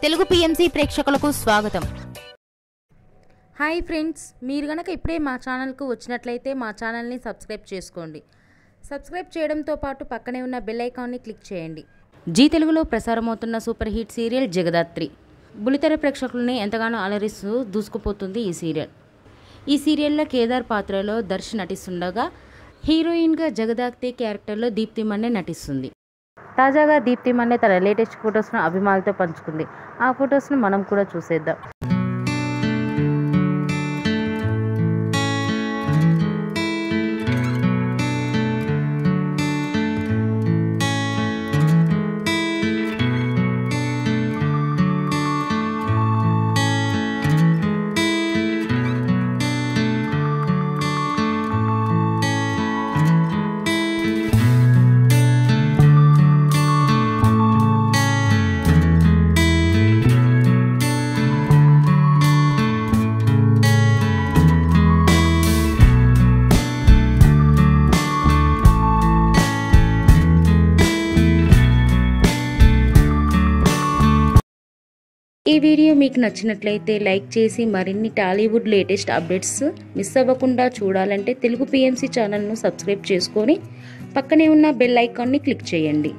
Telugu PMC ప్రేక్షకులకు స్వాగతం. Hi friends, మీరు గనక ఇప్పుడే మా ఛానల్కు వచ్చినట్లయితే మా ఛానల్ని సబ్స్క్రైబ్ చేసుకోండి. సబ్స్క్రైబ్ చేయడంతో పాటు పక్కనే ఉన్న బెల్ ఐకాన్ని క్లిక్ చేయండి. జీ తెలుగులో ప్రసారమవుతున్న సూపర్ హిట్ సీరియల్ జగదాత్రి బుల్లితెర ప్రేక్షకుల్ని ఎంతగానో అలరిస్తూ దూసుకుపోతుంది ఈ సీరియల్. ఈ సీరియల్లో కేదార్ పాత్రలో దర్శ్ నటిస్తుండగా హీరోయిన్గా జగదాత్రి క్యారెక్టర్లో దీప్తి మన్నే నటిస్తుంది. తాజాగా దీప్తి మన్నే తన లేటెస్ట్ ఫొటోస్ను అభిమానులతో పంచుకుంది. ఆ ఫొటోస్ను మనం కూడా చూసేద్దాం. ఈ వీడియో మీకు నచ్చినట్లయితే లైక్ చేసి మరిన్ని టాలీవుడ్ లేటెస్ట్ అప్డేట్స్ మిస్ అవ్వకుండా చూడాలంటే తెలుగు పిఎంసి ఛానల్ను సబ్స్క్రైబ్ చేసుకొని పక్కనే ఉన్న బెల్ ఐకాన్ని క్లిక్ చేయండి.